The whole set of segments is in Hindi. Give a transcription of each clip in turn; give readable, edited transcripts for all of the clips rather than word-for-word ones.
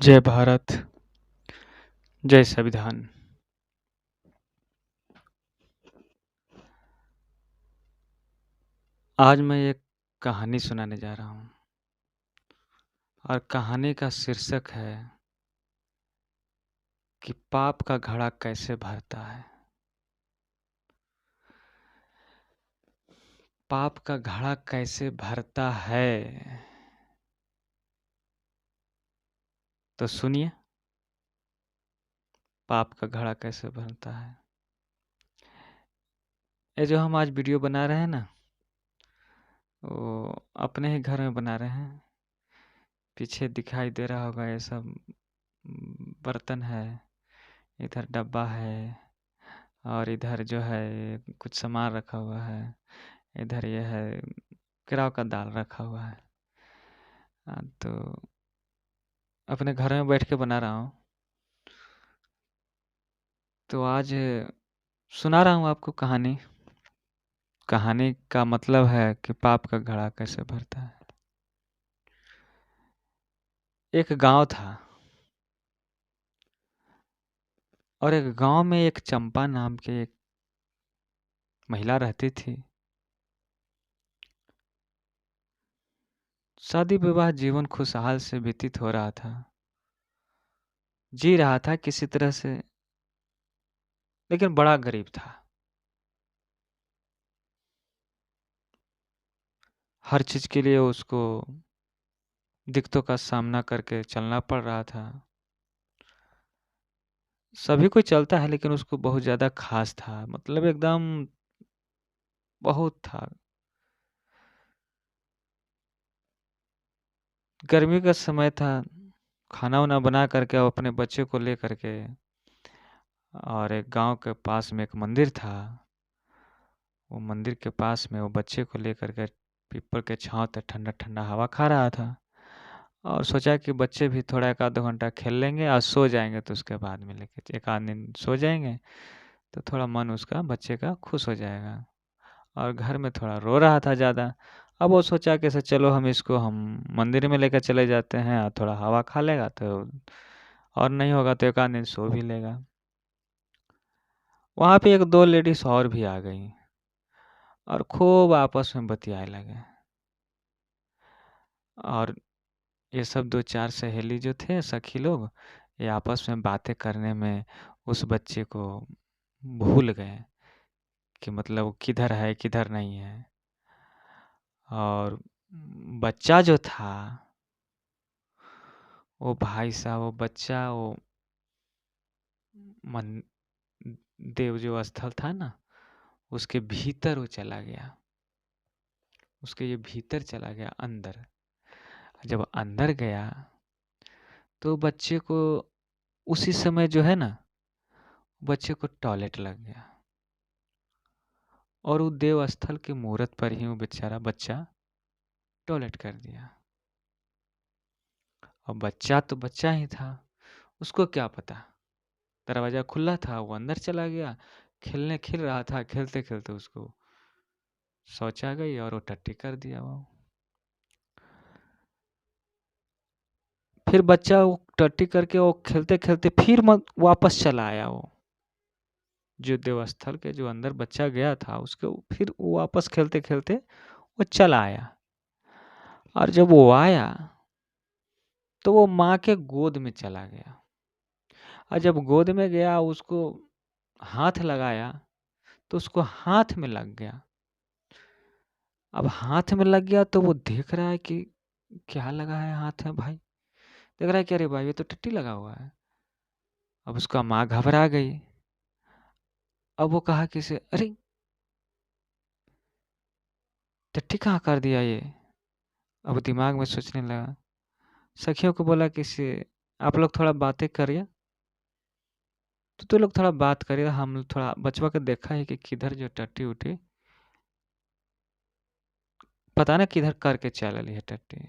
जय भारत, जय संविधान। आज मैं एक कहानी सुनाने जा रहा हूँ और कहानी का शीर्षक है कि पाप का घड़ा कैसे भरता है। पाप का घड़ा कैसे भरता है, तो सुनिए पाप का घड़ा कैसे भरता है। ये जो हम आज वीडियो बना रहे हैं ना, वो अपने ही घर में बना रहे हैं। पीछे दिखाई दे रहा होगा ये सब बर्तन है, इधर डब्बा है और इधर जो है कुछ सामान रखा हुआ है। इधर ये है केराव का दाल रखा हुआ है। तो अपने घर में बैठ के बना रहा हूँ। तो आज सुना रहा हूँ आपको कहानी। कहानी का मतलब है कि पाप का घड़ा कैसे भरता है। एक गांव था और एक गांव में एक चंपा नाम की एक महिला रहती थी। शादी विवाह जीवन खुशहाल से व्यतीत हो रहा था, जी रहा था किसी तरह से, लेकिन बड़ा गरीब था। हर चीज के लिए उसको दिक्कतों का सामना करके चलना पड़ रहा था। सभी कोई चलता है लेकिन उसको बहुत ज़्यादा खास था, मतलब एकदम बहुत था। गर्मी का समय था, खाना वाना बना करके और अपने बच्चे को ले करके, और एक गांव के पास में एक मंदिर था। वो मंदिर के पास में वो बच्चे को ले करके पीपल के छांव तक ठंडा ठंडा हवा खा रहा था और सोचा कि बच्चे भी थोड़ा एक आध घंटा खेल लेंगे और सो जाएंगे, तो उसके बाद में लेके एक आध दिन सो जाएंगे तो थोड़ा मन उसका बच्चे का खुश हो जाएगा। और घर में थोड़ा रो रहा था ज़्यादा। अब वो सोचा कि ऐसे चलो हम मंदिर में लेकर चले जाते हैं और थोड़ा हवा खा लेगा, तो और नहीं होगा तो एक आध दिन सो भी लेगा। वहाँ पे एक दो लेडीज और भी आ गई और खूब आपस में बतियाए लगे। और ये सब दो चार सहेली जो थे, सखी लोग, ये आपस में बातें करने में उस बच्चे को भूल गए कि मतलब वो किधर है किधर नहीं है। और बच्चा जो था, वो भाई साहब, वो बच्चा, वो मन देव जो स्थल था ना, उसके भीतर वो चला गया। उसके ये भीतर चला गया अंदर। जब अंदर गया तो बच्चे को उसी समय जो है ना, बच्चे को टॉयलेट लग गया और वो देव स्थल के मुहूर्त पर ही वो बेचारा बच्चा टॉयलेट कर दिया। और बच्चा तो बच्चा ही था, उसको क्या पता, दरवाजा खुला था, वो अंदर चला गया, खेल रहा था। खेलते खेलते उसको शौच आ गई और वो टट्टी कर दिया वो। फिर बच्चा वो टट्टी करके वो खेलते खेलते फिर वापस चला आया। वो जो देवस्थल के जो अंदर बच्चा गया था, उसके फिर वो वापस खेलते खेलते वो चला आया। और जब वो आया तो वो माँ के गोद में चला गया। और जब गोद में गया, उसको हाथ लगाया तो उसको हाथ में लग गया। अब हाथ में लग गया तो वो देख रहा है कि क्या लगा है हाथ में भाई। देख रहा है कि अरे भाई ये तो टट्टी लगा हुआ है। अब उसका माँ घबरा गई। अब वो कहा किसे, अरे टट्टी कहाँ कर दिया ये। अब दिमाग में सोचने लगा, सखियों को बोला कि से आप लोग थोड़ा बातें करिए। तो लोग थोड़ा बात करिए, हम लोग थोड़ा बचवा के देखा है कि किधर जो टट्टी उठी, पता ना किधर करके चल ली है टट्टी।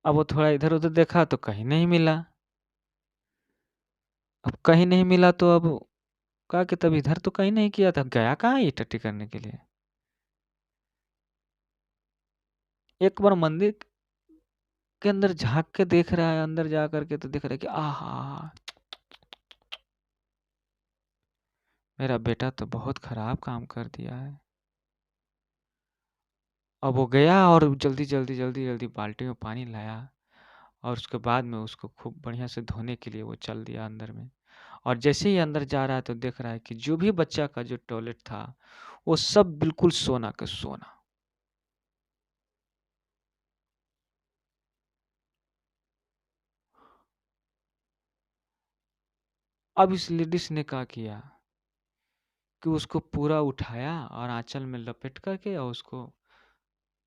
अब वो थोड़ा इधर उधर देखा तो कहीं नहीं मिला। अब कहीं नहीं मिला तो अब कहा कि तब इधर तो कहीं नहीं किया था, गया कहाँ ये टट्टी करने के लिए। एक बार मंदिर के अंदर झाँक के देख रहा है, अंदर जा कर के तो देख रहा है कि आहा! मेरा बेटा तो बहुत खराब काम कर दिया है। अब वो गया और जल्दी बाल्टी में पानी लाया और उसके बाद में उसको खूब बढ़िया से धोने के लिए वो चल दिया अंदर में। और जैसे ही अंदर जा रहा है तो देख रहा है कि जो भी बच्चा का जो टॉयलेट था, वो सब बिल्कुल सोना का सोना। अब इस लेडीज़ ने क्या किया कि उसको पूरा उठाया और आँचल में लपेट करके और उसको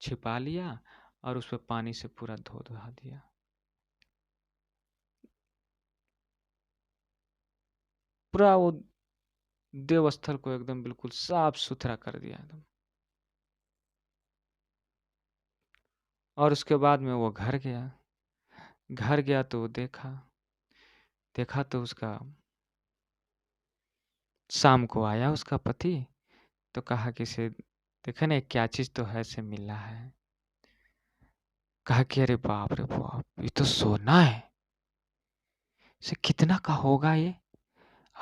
छिपा लिया और उस पे पानी से पूरा धो-धा दिया। पूरा वो देवस्थल को एकदम बिल्कुल साफ-सुथरा कर दिया एकदम। और उसके बाद में वो घर गया। घर गया तो वो देखा, देखा तो उसका शाम को आया उसका पति, तो कहा कि इसे देखे ना क्या चीज़ तो है से मिला है। कहा कि अरे बाप रे बाप! ये तो सोना है। इसे कितना का होगा ये?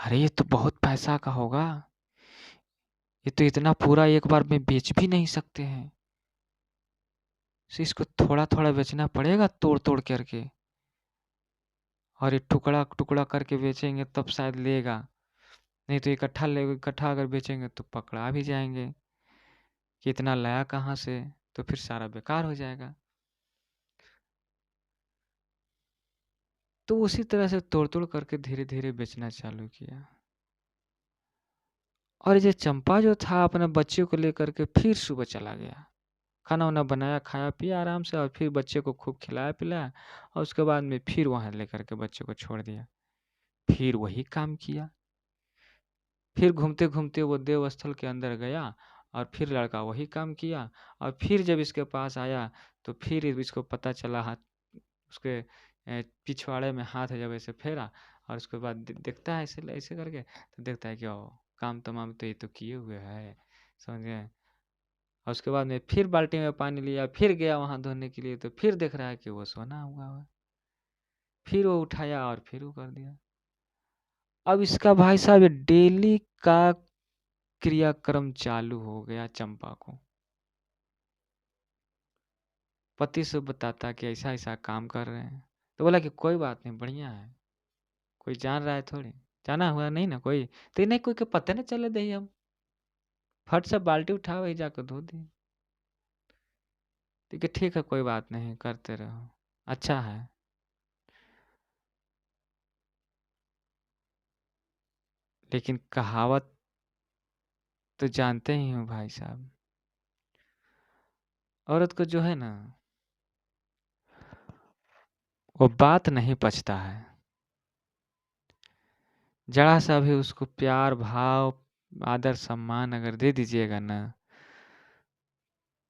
अरे ये तो बहुत पैसा का होगा। ये तो इतना पूरा एक बार में बेच भी नहीं सकते हैं। इसे इसको थोड़ा-थोड़ा बेचना पड़ेगा तोड़-तोड़ करके। और ये टुकड़ा-टुकड़ा करके बेचेंगे तब शायद लेगा। नहीं तो इकट्ठा अगर बेचेंगे तो पकड़ा भी जाएँगे कि इतना लाया कहाँ से? तो फिर सारा बेकार हो जाएगा। तो उसी तरह से तोड़-तोड़ करके धीरे-धीरे बेचना चालू किया। और ये चंपा जो था अपने बच्चे को लेकर के फिर सुबह चला गया। खाना-वाना बनाया, खाया-पिया आराम से और फिर बच्चे को खूब खिलाया-पिलाया और उसके बाद में फिर वहाँ लेकर के बच्चे को छोड़ दिया। फिर वही काम किया। फिर घूमते-घूमते वो देव स्थल के अंदर गया और फिर लड़का वही काम किया और फिर जब इसके पास आया तो फिर इसको पता चला हाथ उसके पिछवाड़े में हाथ जब ऐसे फेरा और उसके बाद देखता है ऐसे ऐसे करके तो देखता है कि ओ काम तमाम तो ये तो किए हुए है, समझ गए। और उसके बाद में फिर बाल्टी में पानी लिया, फिर गया वहाँ धोने के लिए तो फिर देख रहा है कि वो सोना हुआ है। फिर वो उठाया और फिर वो कर दिया। अब इसका भाई साहब ये डेली का क्रियाक्रम चालू हो गया चंपा को। पति से बताता कि ऐसा-ऐसा काम कर रहे हैं। तो बोला कि कोई बात नहीं, बढ़िया है। कोई जान रहा है थोड़ी। जाना हुआ नहीं ना कोई। तो नहीं कोई के पता ना चले दही हम। फट से बाल्टी उठा वही जाकर धो दी। ठीक है कोई बात नहीं करते रहो। अच्छा है। लेकिन कहावत तो जानते ही हो भाई साहब। औरत को जो है ना वो बात नहीं पचता है। जरा सा भी उसको प्यार भाव आदर सम्मान अगर दे दीजिएगा ना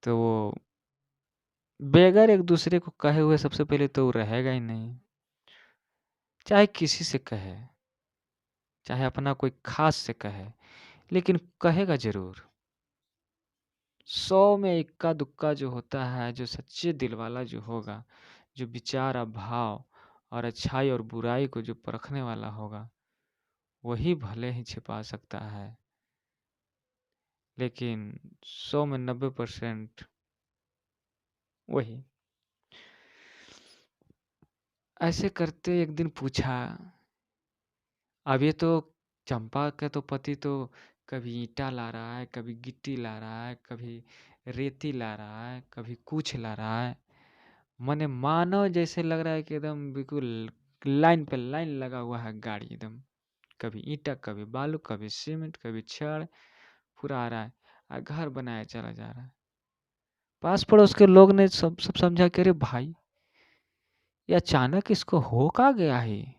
तो वो बेगर एक दूसरे को कहे हुए सबसे पहले तो वो रहेगा ही नहीं। चाहे किसी से कहे, चाहे अपना कोई खास से कहे, लेकिन कहेगा जरूर। 100 में इक्का दुक्का जो होता है, जो सच्चे दिल वाला जो होगा, जो विचार और भाव और अच्छाई और बुराई को जो परखने वाला होगा, वही भले ही छिपा सकता है। लेकिन 100 में 90% वही। ऐसे करते एक दिन पूछा, अब ये तो चंपा का तो पति तो कभी ईंटा ला रहा है, कभी गिट्टी ला रहा है, कभी रेती ला रहा है, कभी कुछ ला रहा है। मने मानो जैसे लग रहा है कि एकदम बिल्कुल लाइन पे लाइन लगा हुआ है गाड़ी एकदम। कभी ईंटा, कभी बालू, कभी सीमेंट, कभी छड़, पूरा आ रहा है और घर बनाया चला जा रहा है। पास पड़ोस के लोग ने सब समझा कि अरे भाई ये अचानक इसको हो क्या गया है।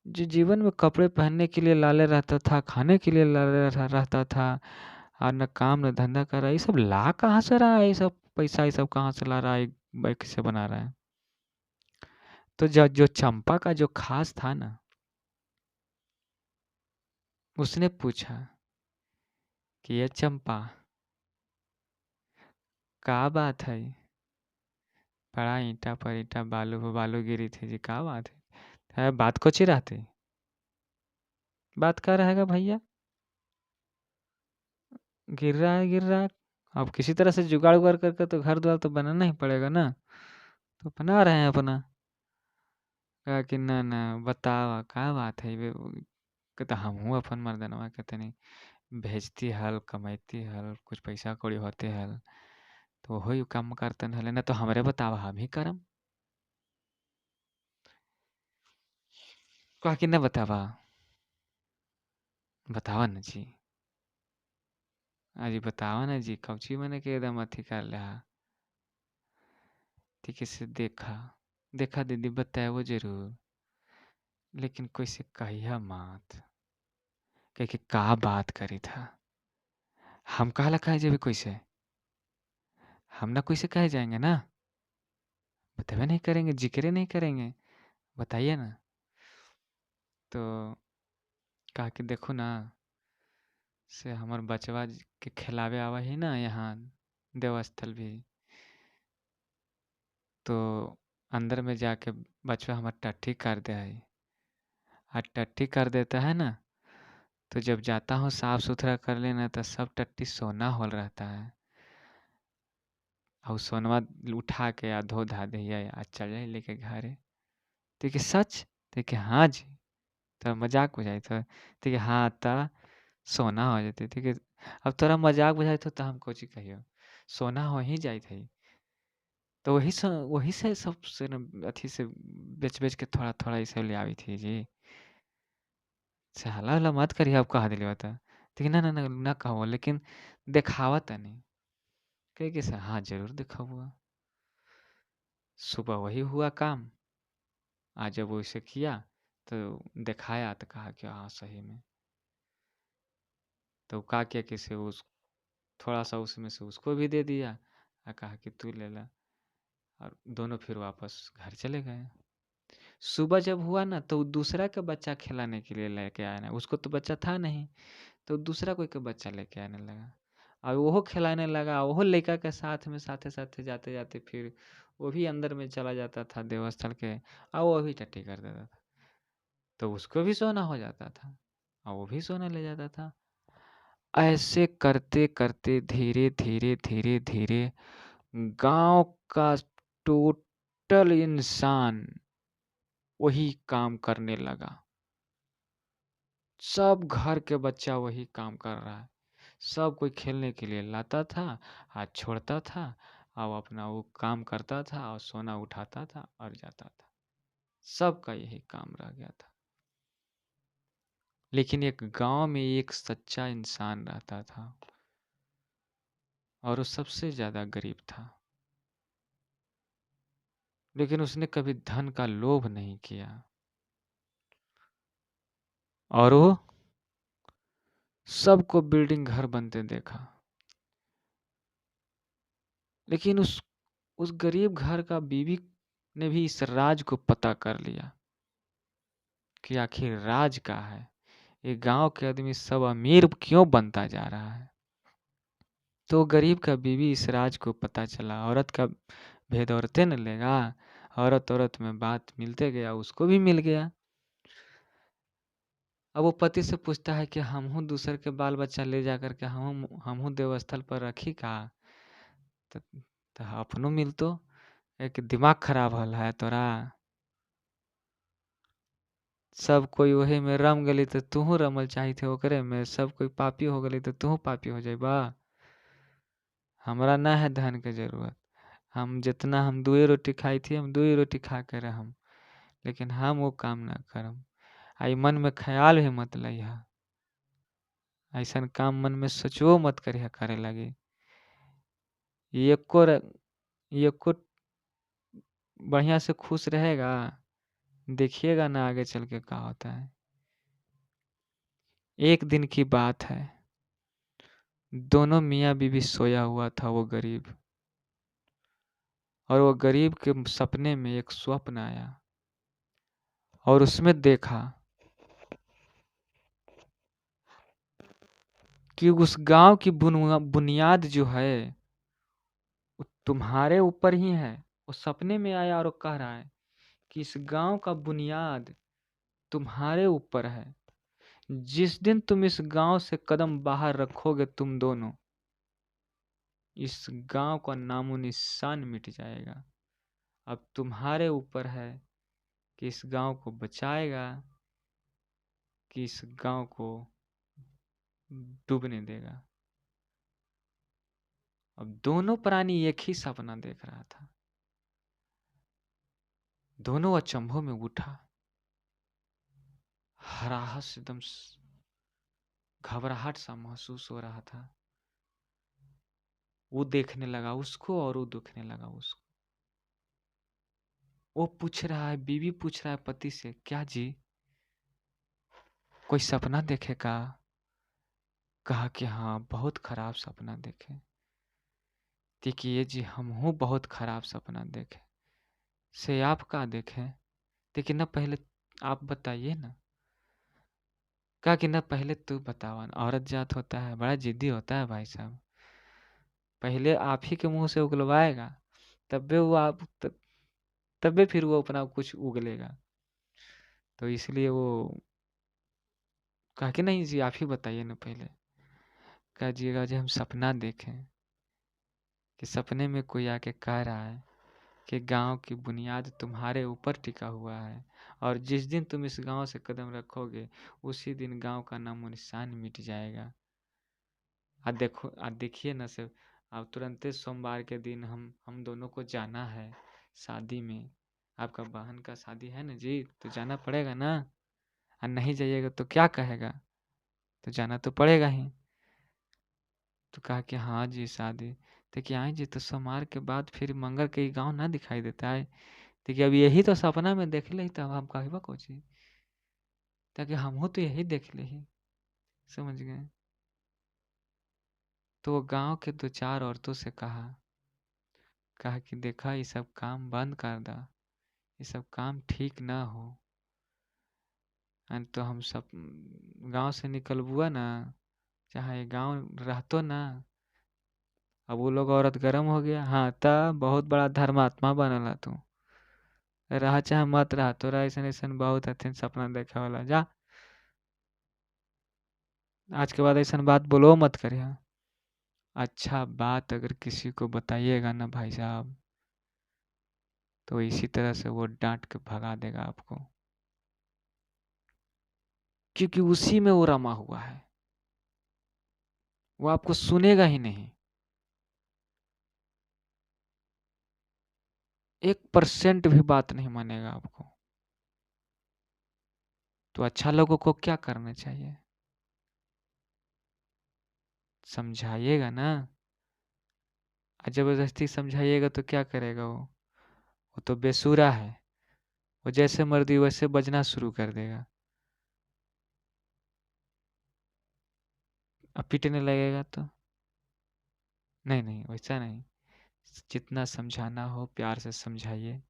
जो जीवन में कपड़े पहनने के लिए लाले रहता था, खाने के लिए लाले रहता था और न काम न धंधा कर रहा है, ये सब ला कहाँ से रहा है, ये सब पैसा ये सब कहाँ से ला रहा है, बाइक से बना रहा है। तो जो चंपा का जो खास था ना, उसने पूछा कि ये चंपा क्या बात है, पड़ा ईंटा पर ईंटा, बालू पर बालू गिरी थी जी, का बात है बात को चिराते, बात कर रहेगा भैया, गिर रहा है गिर रहा है। अब किसी तरह से जुगाड़ उगाड़ करके तो घर द्वार तो बनाना ही पड़ेगा ना, तो बना रहे हैं अपना। कहा कि ना ना बतावा का बात है बे, कहता हम हूँ अपन मर्दनवा, कहते नहीं भेजती हल कमाती हल कुछ पैसा कौड़ी होते हल तो वही काम करतन हले, ना तो हमरे बतावा हम ही करम। कहा कि ना बतावा, बतावा ना जी, अजी बतावा ना जी, कौची मैंने के एकदम अथी कर लिया। ठीक से देखा, देखा दीदी बताए वो जरूर, लेकिन कोई से कहिया मत, कह के का बात करी था, हम कहा कहे जब कोई से, हम ना कोई से कहे जाएंगे ना, बतावे नहीं करेंगे, जिक्र नहीं करेंगे, बताइए ना। तो कहा कि देखो ना से हमार बचवा के खिलावे आवा ही ना यहाँ देवस्थल भी, तो अंदर में जाके बचवा हमार टट्टी कर दे है, और टट्टी कर देता है ना, तो जब जाता हूँ साफ सुथरा कर लेना तो सब टट्टी सोना होल रहता है, और सोनवा उठा के आ धो धा दिया आ चल जाए लेके घरे। ठीक है सच, ठीक है हाँ जी, तो मजाक बुझाई तो, ठीक है हाँ ता सोना हो जाते, ठीक है। अब तोरा मजाक बुझाई तो हम कोची कहियो, सोना हो ही जाई थी, तो वही से सब से न अथी से बेच बेच के थोड़ा थोड़ा इसे ले आई थी जी। से हल्ला हल्ला मत करिए, आप कहा दिले बता, ठीक है ना ना ना ना कहो, लेकिन दिखावा तनी, कहे कि से हाँ जरूर देखा हुआ। सुबह वही हुआ काम, आज जब वो इसे किया तो दिखाया तो कहा कि हाँ सही में, तो कहा क्या कि से उस थोड़ा सा उसमें से उसको भी दे दिया, और कहा कि तू ले ला, और दोनों फिर वापस घर चले गए। सुबह जब हुआ ना तो दूसरा का बच्चा खिलाने के लिए लेके आया ना, उसको तो बच्चा था नहीं, तो दूसरा कोई का बच्चा लेके आने लगा, और वो खिलाने लगा, वो लड़का के साथ में साथे साथे जाते जाते फिर वो भी अंदर में चला जाता था देवस्थल के, और वो भी टट्टी कर देता था, तो उसको भी सोना हो जाता था, और वो भी सोना ले जाता था। ऐसे करते करते धीरे धीरे धीरे धीरे गांव का टोटल इंसान वही काम करने लगा, सब घर के बच्चा वही काम कर रहा है, सब कोई खेलने के लिए लाता था, हाथ छोड़ता था, और अपना वो काम करता था और सोना उठाता था और जाता था, सबका यही काम रह गया था। लेकिन एक गांव में एक सच्चा इंसान रहता था, और वो सबसे ज्यादा गरीब था, लेकिन उसने कभी धन का लोभ नहीं किया, और वो सबको बिल्डिंग घर बनते देखा, लेकिन उस गरीब घर का बीवी ने भी इस राज को पता कर लिया कि आखिर राज का है, ये गांव के आदमी सब अमीर क्यों बनता जा रहा है। तो गरीब का बीवी इस राज को पता चला, औरत का भेद औरतें न लेगा, औरत औरत में बात मिलते गया, उसको भी मिल गया। अब वो पति से पूछता है कि हम हूँ दूसर के बाल बच्चा ले जा करके हम हूँ देवस्थल पर रखी का, तो, तो अपनो मिलतो, एक दिमाग खराब हल है तोरा, सब कोई वही में रम गली तो तूहू रमल चाही थे ओकरे में, सब कोई पापी हो गली तो तूहू पापी हो जाइबा। हमरा ना है धन के जरूरत, हम जितना हम दुए रोटी खाई थी हम दुए रोटी खा के रहम, लेकिन हम वो काम ना करम। आई मन में ख्याल भी मत लइहा, ऐसा काम मन में सोचबो मत करिहा करे लगी, एको एको बढ़िया से खुश रहेगा, देखिएगा ना आगे चल के क्या होता है। एक दिन की बात है, दोनों मियाँ बीवी सोया हुआ था वो गरीब, और वो गरीब के सपने में एक स्वप्न आया, और उसमें देखा कि उस गांव की बुनियाद जो है वो तुम्हारे ऊपर ही है, वो सपने में आया और वो कह रहा है कि इस गांव का बुनियाद तुम्हारे ऊपर है। जिस दिन तुम इस गांव से कदम बाहर रखोगे तुम दोनों, इस गांव का नामो निशान मिट जाएगा। अब तुम्हारे ऊपर है कि इस गांव को बचाएगा कि इस गांव को डूबने देगा। अब दोनों प्राणी एक ही सपना देख रहा था। दोनों अचंभों में उठा, हराहट एकदम घबराहट सा महसूस हो रहा था। वो देखने लगा उसको और वो देखने लगा उसको। वो पूछ रहा है, बीवी पूछ रहा है पति से, क्या जी कोई सपना देखे का? कहा कि हाँ बहुत खराब सपना देखे। देखिए जी हम हूँ बहुत खराब सपना देखे। से आप का देखे? देखिए ना पहले आप बताइए ना। कहा कि ना पहले तू बतावा। औरत जात होता है बड़ा जिद्दी होता है भाई साहब। पहले आप ही के मुंह से उगलवाएगा तबे वो तबे फिर वो अपना कुछ उगलेगा। तो इसलिए वो कहा कि नहीं जी आप ही बताइए ना पहले। कहा जी हम सपना देखें कि सपने में कोई आके कह रहा है कि गांव की बुनियाद तुम्हारे ऊपर टिका हुआ है और जिस दिन तुम इस गांव से कदम रखोगे उसी दिन गांव का नामो निशान मिट जाएगा। आज देखिए ना सर, अब तुरंत सोमवार के दिन हम दोनों को जाना है शादी में। आपका बहन का शादी है ना जी, तो जाना पड़ेगा ना। और नहीं जाइएगा तो क्या कहेगा, तो जाना तो पड़ेगा ही। तो कहा कि हाँ जी शादी। देखिए आए जी तो सोमवार के बाद फिर मंगल के गांव ना दिखाई देता है। देखिए अब यही तो सपना में देख ले तब हम कहबा को जी, ताकि हम हो तो यही देख ले ही। समझ गए? तो वो गांव के दो चार औरतों से कहा कि देखा ये सब काम बंद कर दा, ये सब काम ठीक ना हो। तो हम सब गांव से निकलबुआ ना, चाहे गांव रहतो ना। अब वो लोग औरत गर्म हो गया, हाँ तब बहुत बड़ा धर्मात्मा बनला तू। रहा चाहे मत रहा, तोरा ऐसा ऐसा बहुत हथिन सपना देखे वाला। जा आज के बाद ऐसा बात बोलो मत करिए। अच्छा बात अगर किसी को बताइएगा ना भाई साहब, तो इसी तरह से वो डांट के भगा देगा आपको, क्योंकि उसी में वो रमा हुआ है। वो आपको सुनेगा ही नहीं। 1% भी बात नहीं मानेगा आपको। तो अच्छा लोगों को क्या करना चाहिए? समझाइएगा ना। जबरदस्ती समझाइएगा तो क्या करेगा वो तो बेसुरा है। वो जैसे मर्जी वैसे बजना शुरू कर देगा। अब पीटने लगेगा तो नहीं नहीं वैसा नहीं। जितना समझाना हो प्यार से समझाइए।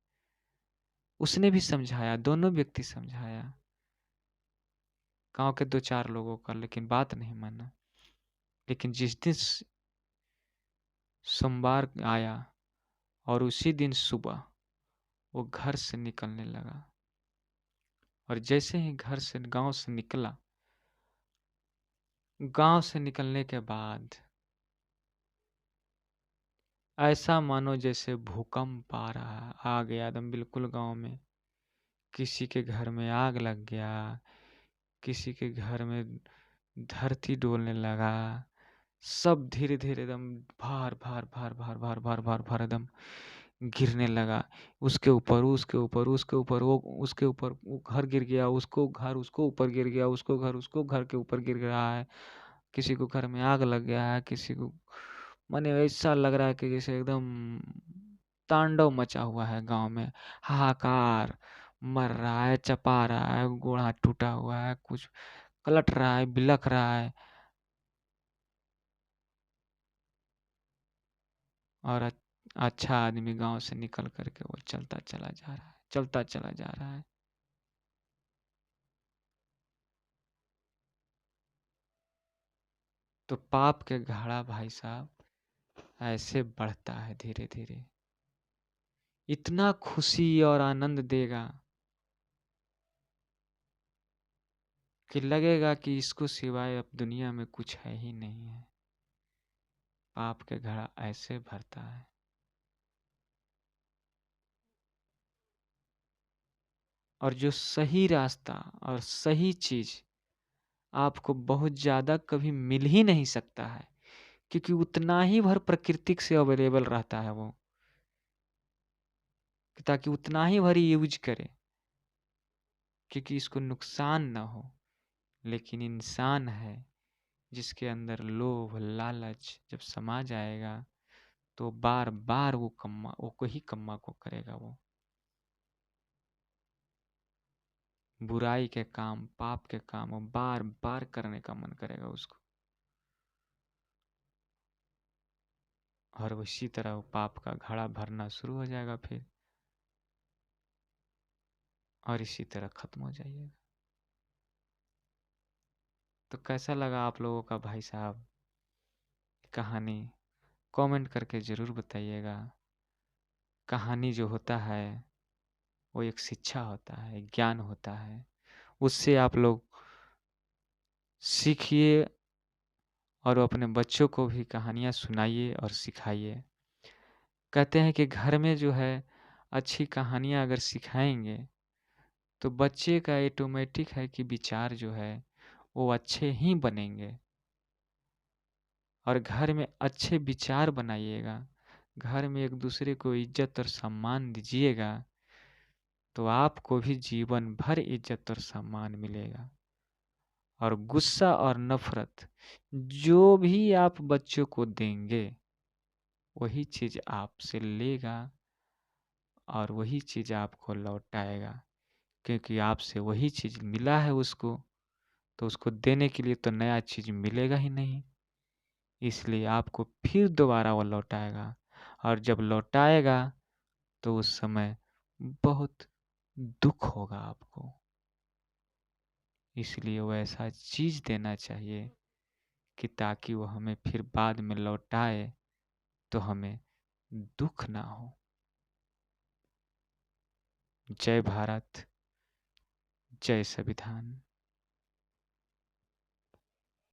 उसने भी समझाया, दोनों व्यक्ति समझाया गांव के दो चार लोगों का, लेकिन बात नहीं माना। लेकिन जिस दिन सोमवार आया और उसी दिन सुबह वो घर से निकलने लगा, और जैसे ही घर से गांव से निकला, गांव से निकलने के बाद ऐसा मानो जैसे भूकंप आ गया एकदम बिल्कुल गांव में। किसी के घर में आग लग गया, किसी के घर में धरती डोलने लगा। सब धीरे धीरे एकदम भार भार भार भार भार भार भार भार एकदम गिरने लगा। उसके ऊपर उसके ऊपर उसके ऊपर वो उसके ऊपर वो घर गिर गया, उसको घर उसको ऊपर गिर गया, उसको घर उसको घर के ऊपर गिर रहा है। किसी को घर में आग लग गया है, किसी को माने ऐसा लग रहा है कि जैसे एकदम तांडव मचा हुआ है गांव में। हाहाकार, मर रहा है, चपा रहा है, गोड़ हाथ टूटा हुआ है, कुछ कलट रहा है, बिलख रहा है। और अच्छा आदमी गांव से निकल करके वो चलता चला जा रहा है, चलता चला जा रहा है। तो पाप के घड़ा भाई साहब ऐसे बढ़ता है धीरे धीरे। इतना खुशी और आनंद देगा कि लगेगा कि इसको सिवाय अब दुनिया में कुछ है ही नहीं है। पाप के घड़ा ऐसे भरता है। और जो सही रास्ता और सही चीज आपको बहुत ज़्यादा कभी मिल ही नहीं सकता है, क्योंकि उतना ही भर प्राकृतिक से अवेलेबल रहता है वो, ताकि उतना ही भर यूज करे, क्योंकि इसको नुकसान ना हो। लेकिन इंसान है जिसके अंदर लोभ लालच जब समा जाएगा तो बार बार वो कोई कम्मा को करेगा। वो बुराई के काम, पाप के काम वो बार बार करने का मन करेगा उसको। और उसी तरह वो पाप का घड़ा भरना शुरू हो जाएगा फिर, और इसी तरह खत्म हो जाइएगा। तो कैसा लगा आप लोगों का भाई साहब कहानी? कमेंट करके ज़रूर बताइएगा। कहानी जो होता है वो एक शिक्षा होता है, ज्ञान होता है। उससे आप लोग सीखिए और अपने बच्चों को भी कहानियाँ सुनाइए और सिखाइए। कहते हैं कि घर में जो है अच्छी कहानियाँ अगर सिखाएंगे तो बच्चे का ऑटोमेटिक है कि विचार जो है वो अच्छे ही बनेंगे। और घर में अच्छे विचार बनाइएगा, घर में एक दूसरे को इज्जत और सम्मान दीजिएगा, तो आपको भी जीवन भर इज्जत और सम्मान मिलेगा। और गुस्सा और नफरत जो भी आप बच्चों को देंगे वही चीज़ आपसे लेगा और वही चीज़ आपको लौटाएगा, क्योंकि आपसे वही चीज़ मिला है उसको, तो उसको देने के लिए तो नया चीज़ मिलेगा ही नहीं। इसलिए आपको फिर दोबारा वो लौटाएगा, और जब लौटाएगा तो उस समय बहुत दुख होगा आपको। इसलिए वो ऐसा चीज़ देना चाहिए कि ताकि वो हमें फिर बाद में लौटाए तो हमें दुख ना हो। जय भारत, जय संविधान।